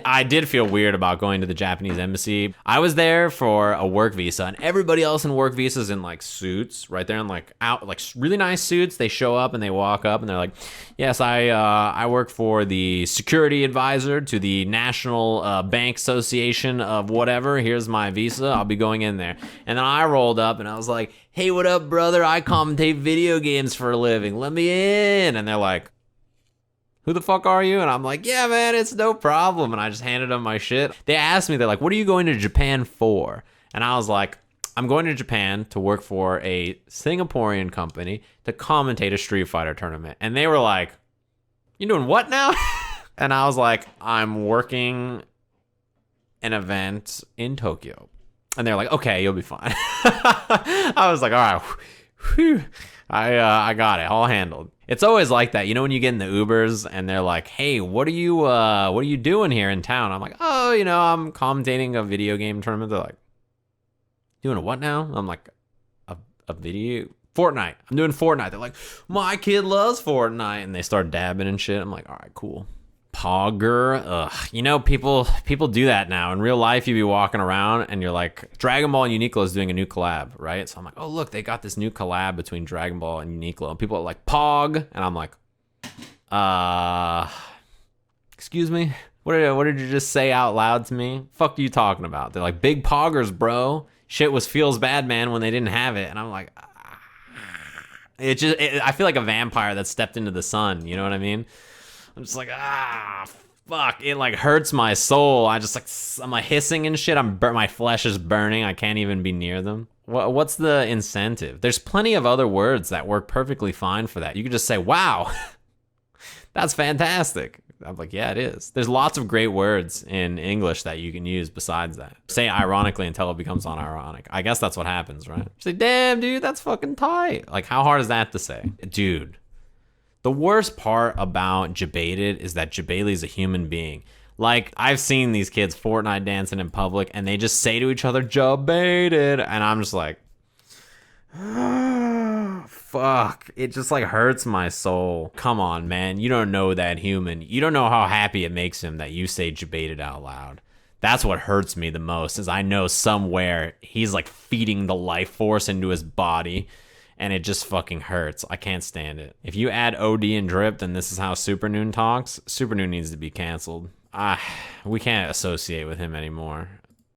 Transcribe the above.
I did feel weird about going to the Japanese embassy. I was there for a work visa, and everybody else in work visas in like suits, right there, in like out like really nice suits. They show up and they walk up and they're like, "Yes, I work for the security advisor to the National Bank Association of whatever. Here's my visa. I'll be going in there." And then I rolled up and I was like, "Hey, what up, brother? I commentate video games for a living. Let me in." And they're like, "Who the fuck are you?" And I'm like, "Yeah, man, it's no problem." And I just handed them my shit. They asked me, they're like, "What are you going to Japan for?" And I was like, "I'm going to Japan to work for a Singaporean company to commentate a Street Fighter tournament." And they were like, "You doing what now?" And I was like, "I'm working an event in Tokyo." And they're like, "Okay, you'll be fine." I was like, "All right, whew. I got it all handled." It's always like that, you know, when you get in the Ubers and they're like, "Hey, what are you doing here in town?" I'm like, "Oh, you know, I'm commentating a video game tournament." They're like, "Doing a what now?" I'm like, a video Fortnite. I'm doing Fortnite. They're like, "My kid loves Fortnite," and they start dabbing and shit. I'm like, "All right, cool." Pogger. Ugh. You know, people do that now. In real life, you be walking around and you're like, Dragon Ball and Uniqlo is doing a new collab, right? So I'm like, "Oh, look, they got this new collab between Dragon Ball and Uniqlo." And people are like, "Pog." And I'm like, excuse me? What did you just say out loud to me? Fuck are you talking about? They're like, "Big poggers, bro. Shit was feels bad, man, when they didn't have it." And I'm like, I feel like a vampire that stepped into the sun. You know what I mean? I'm just like, fuck. It like hurts my soul. I'm like hissing and shit. My flesh is burning. I can't even be near them. What's the incentive? There's plenty of other words that work perfectly fine for that. You could just say, "Wow, that's fantastic." I'm like, "Yeah, it is." There's lots of great words in English that you can use besides that. Say ironically until it becomes unironic. I guess that's what happens, right? Say, "Damn, dude, that's fucking tight." Like, how hard is that to say? Dude. The worst part about Jebaited is that Jabaily's a human being. Like, I've seen these kids Fortnite dancing in public, and they just say to each other, "Jebaited," and I'm just like, fuck. It just, like, hurts my soul. Come on, man. You don't know that human. You don't know how happy it makes him that you say Jebaited out loud. That's what hurts me the most, is I know somewhere he's, like, feeding the life force into his body, and it just fucking hurts. I can't stand it. If you add OD and drip, then this is how Supernoon talks. Supernoon needs to be canceled. We can't associate with him anymore.